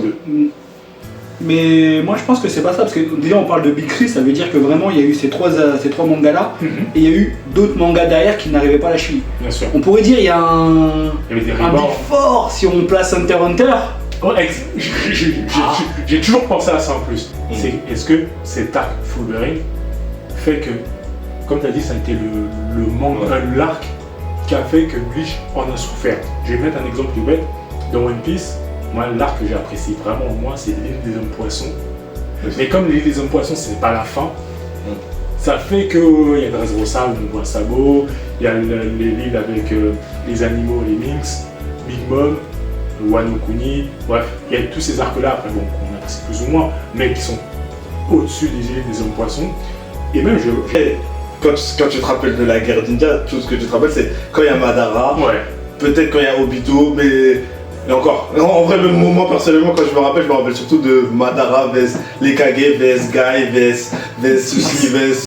2. Mais moi je pense que c'est pas ça, parce que déjà on parle de Big Three, ça veut dire que vraiment il y a eu ces trois mangas là, et il y a eu d'autres mangas derrière qui n'arrivaient pas à la cheville. Bien sûr. On pourrait dire il y a un Il y avait des Big rebords. Four si on place Hunter x Hunter. Oh, j'ai toujours pensé à ça en plus. Est-ce que cet arc Wolverine fait que, comme tu as dit, ça a été l'arc qui a fait que Bleach en a souffert. Je vais mettre un exemple tout bête. Dans One Piece, moi l'arc que j'ai apprécié vraiment, c'est l'île des hommes poissons. Mais comme l'île des hommes poissons, c'est pas la fin, ça fait qu'il y a Dressrosa où on voit Sabo, il y a l'île avec les animaux, les Minks, Big Mom, Wano Kuni, bref, il y a tous ces arcs-là, après bon, on apprécie plus ou moins, mais qui sont au-dessus des îles des hommes poissons. Et même Quand tu te rappelles de la guerre ninja, tout ce que tu te rappelles c'est quand il y a Madara, peut-être quand il y a Obito, mais et encore, en vrai, même moi personnellement, quand je me rappelle surtout de Madara vs les Kage vs Guy vs Sushi vs